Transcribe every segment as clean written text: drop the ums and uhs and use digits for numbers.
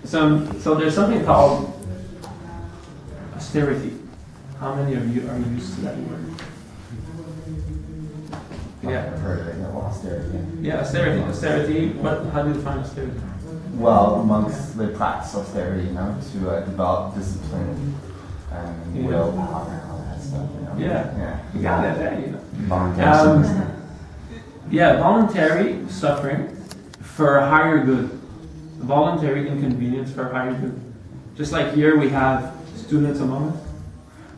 So there's something called austerity. How many of you are used to that word? Yeah. I've heard of it, austerity. Yeah, austerity. Austerity, how do you define austerity? Well, monks, they practice austerity, to develop discipline and willpower and all that stuff, Yeah. You got it there, Voluntary voluntary suffering for a higher good. Voluntary inconvenience for a higher good. Just like here we have students among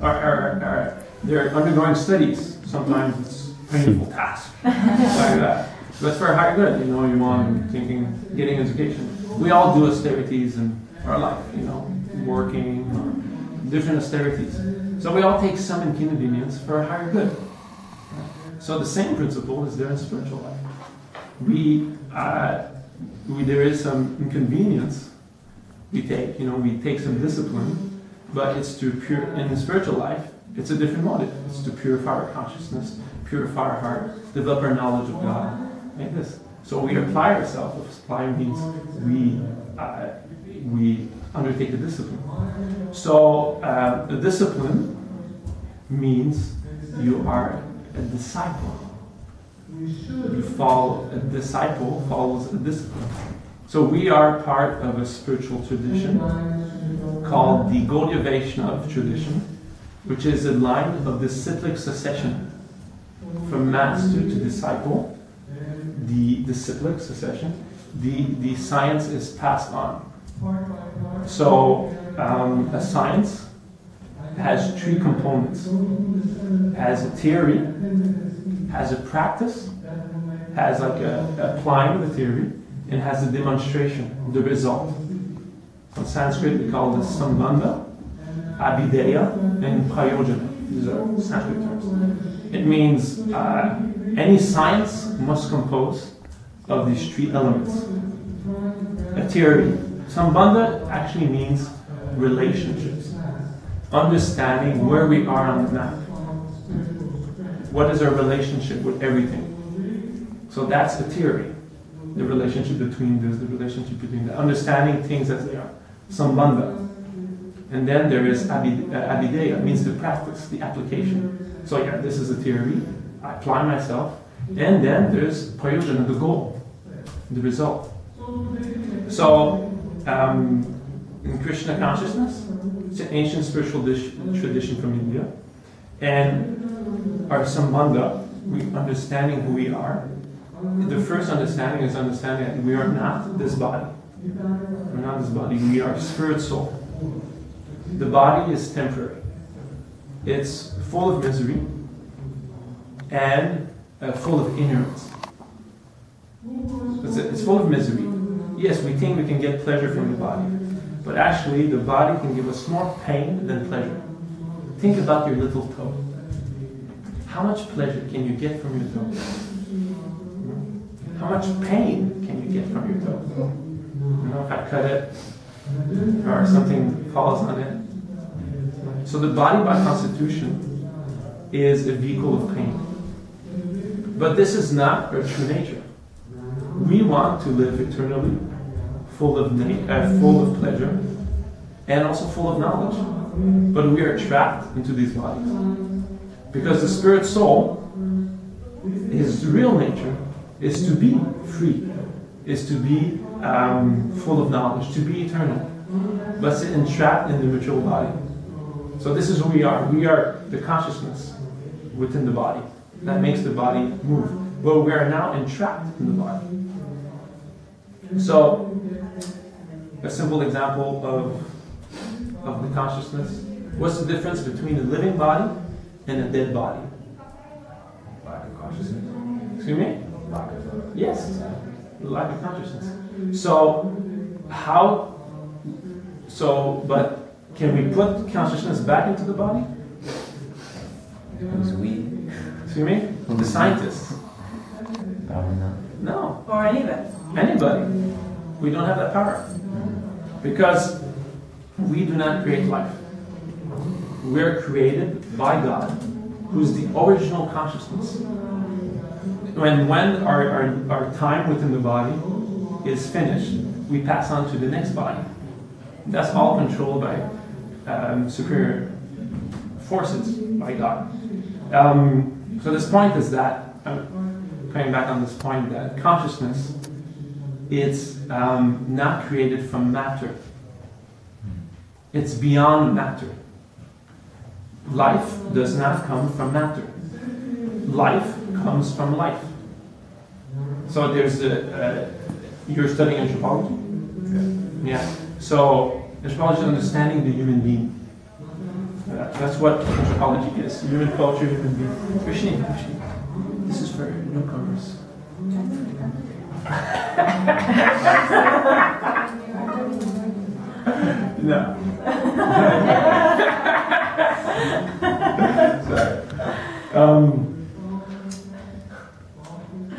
us. They're undergoing studies. Sometimes it's painful task like that. But for a higher good, you want getting education. We all do austerities in our life, working or different austerities. So we all take some inconvenience for a higher good. So the same principle is there in spiritual life. There is some inconvenience we take some discipline, but it's in the spiritual life, it's a different motive. It's to purify our consciousness, purify our heart, develop our knowledge of God, like this. So we apply ourselves. Apply means we undertake a discipline. So the discipline means you are a disciple. A disciple follows a discipline. So we are part of a spiritual tradition called the Gaudiya Vaishnavism tradition, which is a line of disciplic succession from master to disciple. The disciplic succession, the science is passed on. So a science has three components: has a theory, has a practice, has applying the theory, and has a demonstration, the result. In Sanskrit we call this sambandha, abhideya, and prayojana. These are Sanskrit terms. It means any science must compose of these three elements. A theory. Sambandha actually means relationships. Understanding where we are on the map. What is our relationship with everything? So that's the theory. The relationship between this, the relationship between that. Understanding things as they are. Sambandha. And then there is abhideya, means the practice, the application. So this is a theory. I apply myself. And then there's prayojana, the goal, the result. So in Krishna consciousness, it's an ancient spiritual tradition from India. And our sambandha, we understanding who we are. The first understanding is understanding that we are not this body. We're not this body, we are spirit soul. The body is temporary. It's full of misery and full of ignorance. It's full of misery. Yes, we think we can get pleasure from the body, but actually the body can give us more pain than pleasure. Think about your little toe. How much pleasure can you get from your toe? How much pain can you get from your toe? If I cut it or something falls on it. So the body by constitution is a vehicle of pain. But this is not our true nature. We want to live eternally, full of pleasure, and also full of knowledge. But we are trapped into these bodies. Because the spirit soul, his real nature, is to be free, is to be full of knowledge, to be eternal, but entrapped in the material body. So this is who we are. We are the consciousness within the body that makes the body move. But we are now entrapped in the body. So a simple example of the consciousness. What's the difference between a living body and a dead body? Lack of consciousness. Excuse me? Lack of Yes, lack of consciousness. But can we put consciousness back into the body? Who's we? Excuse me? The scientists. Probably not. No. Or anybody. Anybody. We don't have that power. Because we do not create life. We are created by God, who's the original consciousness. When our time within the body is finished, we pass on to the next body. That's all controlled by superior forces, by God. So this point is that, coming back on this point, that consciousness is not created from matter. It's beyond matter. Life does not come from matter. Life comes from life. So there's you're studying anthropology? Yeah. So anthropology is understanding the human being. That's what anthropology is. Human culture, human being. Krishna, this is for newcomers. No. Sorry.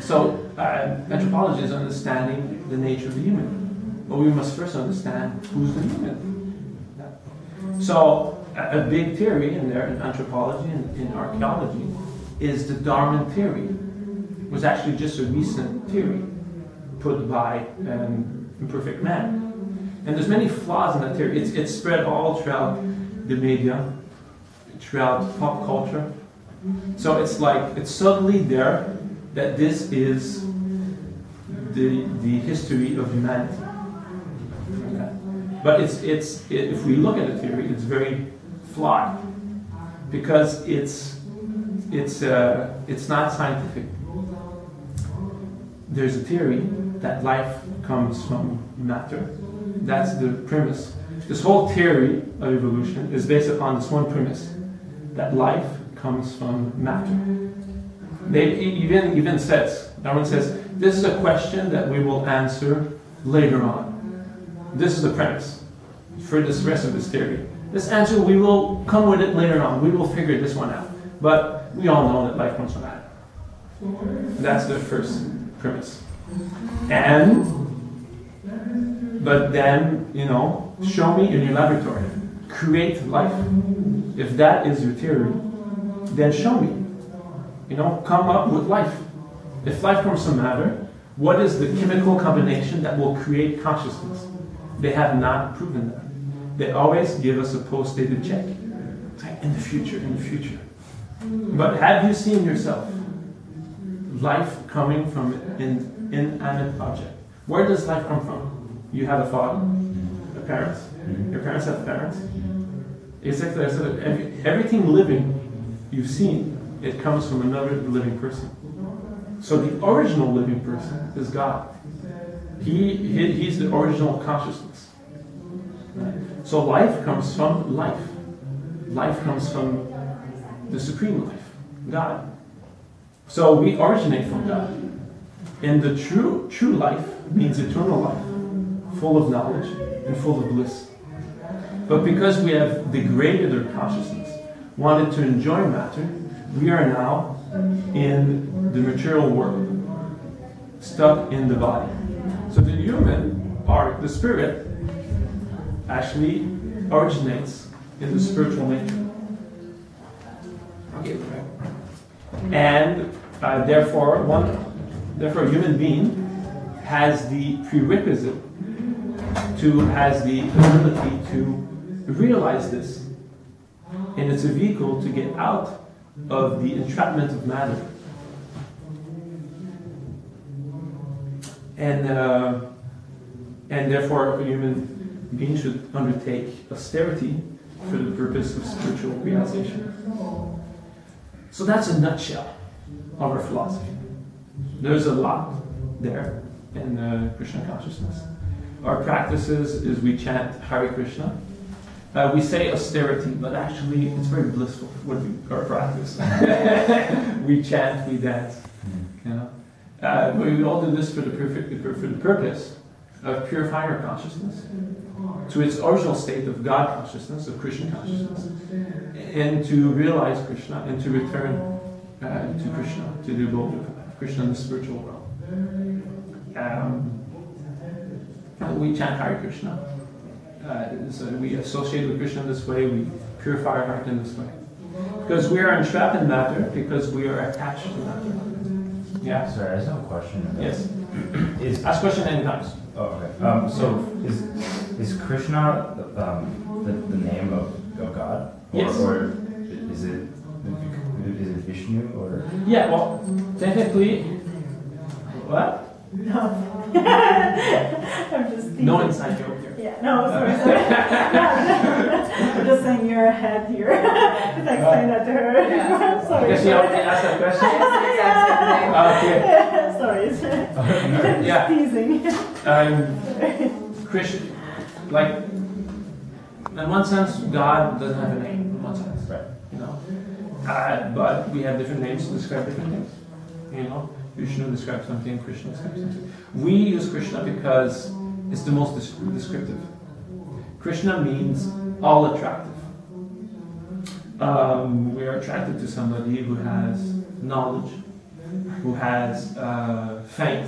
So anthropology is understanding the nature of the human. But we must first understand who's the human. So a big theory in there in anthropology and in archaeology is the Darwin theory. It was actually just a recent theory put by imperfect man. And there's many flaws in that theory. It's spread all throughout the media, throughout pop culture. So it's like, it's suddenly there that this is the history of humanity. But if we look at the theory, it's very flawed because it's not scientific. There's a theory that life comes from matter. That's the premise. This whole theory of evolution is based upon this one premise, that life comes from matter. They even says, Darwin says, this is a question that we will answer later on. This is the premise for this rest of this theory. This answer, we will come with it later on. We will figure this one out. But we all know that life comes from matter. That's the first premise. But then, show me in your laboratory. Create life. If that is your theory, then show me. Come up with life. If life comes from matter, what is the chemical combination that will create consciousness? They have not proven that. They always give us a post-dated check. It's like, in the future. But have you seen yourself life coming from an inanimate object? Where does life come from? You have a father, a parent. Your parents have parents. Exactly. So everything living you've seen, it comes from another living person. So the original living person is God. He's the original consciousness. Right? So life comes from life. Life comes from the supreme life, God. So we originate from God. And the true life means eternal life, full of knowledge and full of bliss. But because we have degraded our consciousness, wanted to enjoy matter, we are now in the material world, stuck in the body. So the human, or the spirit, actually originates in the spiritual nature. Okay. And therefore, a human being has the prerequisite has the ability to realize this. And it's a vehicle to get out of the entrapment of matter. And therefore a human being should undertake austerity for the purpose of spiritual realization. So that's a nutshell of our philosophy. There's a lot there in Krishna consciousness. Our practices is we chant Hare Krishna. We say austerity, but actually it's very blissful our practice. We chant, we dance. But we all do this for the purpose of purifying our consciousness to its original state of God consciousness, of Krishna consciousness, and to realize Krishna and to return to Krishna, to the abode of Krishna in the spiritual world. We chant Hare Krishna. So we associate with Krishna in this way, we purify our heart in this way. Because we are entrapped in matter, because we are attached to matter. Yeah? Sorry, I just have a question. Yes. Ask question anytime. Oh, okay. So is Is Krishna the name of God? Yes. Or is it Vishnu or? Yeah, well, technically, what? No. I'm just teasing. No inside joke here. Yeah, no, sorry. I'm just saying you're ahead here. Just explain that to her. Yeah. Sorry. Because she already asked that question. Sorry. Yeah. Teasing. Christian, like, in one sense, God doesn't have a name, in one sense. Right. You know? But we have different names to describe different things. You know? Vishnu describes something, Krishna describes something. We use Krishna because it's the most descriptive. Krishna means all attractive. We are attracted to somebody who has knowledge, who has fame.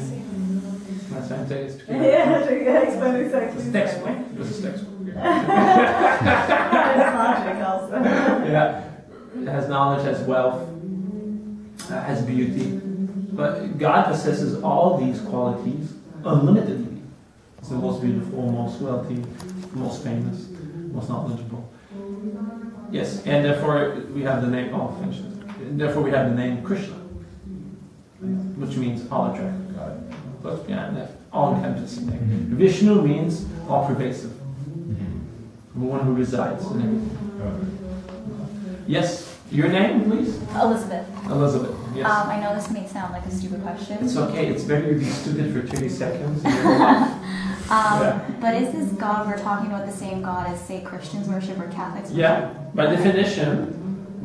That's why I'm saying it's Yeah, explain exactly. It's textbook. This is textbook. It's logic also. Yeah. It has knowledge, has wealth, has beauty. But God possesses all these qualities unlimitedly. It's the most beautiful, most wealthy, most famous, most knowledgeable. Yes, and therefore we have the name. Oh, finish it. Therefore we have the name Krishna, which means all attractive God. But yeah, all-encompassing name. Vishnu means all-pervasive, the one who resides in everything. Yes, your name, please. Elizabeth. Elizabeth. Yes. I know this may sound like a stupid question. It's okay. It's better to be stupid for 30 seconds. Yeah. But is this God we're talking about the same God as, say, Christians worship or Catholics worship? Yeah. By definition,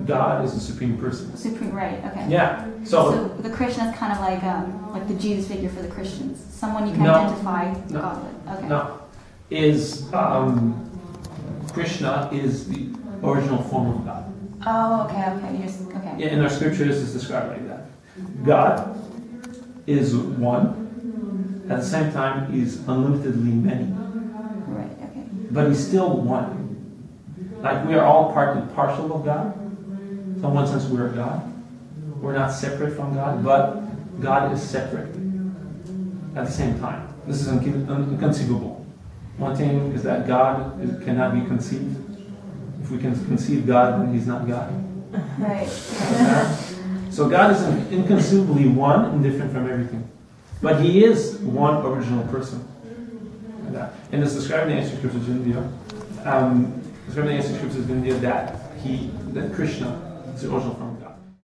God is the supreme person. Supreme, right? Okay. Yeah. So the Krishna is kind of like the Jesus figure for the Christians, someone you can No. identify No. God with. Okay. no, Krishna is the original form of God. Oh, okay. Okay. Yeah, in our scriptures, it's described like that. God is one. At the same time, He's unlimitedly many. Right. Okay. But He's still one. Like we are all part and parcel of God. So in one sense, we are God. We're not separate from God, but God is separate at the same time. This is inconceivable. One thing is that God cannot be conceived. If we can conceive God, then He's not God. Right. So God is inconceivably one and different from everything. But He is one original person. And it's described in the ancient scriptures of India. That Krishna is the original form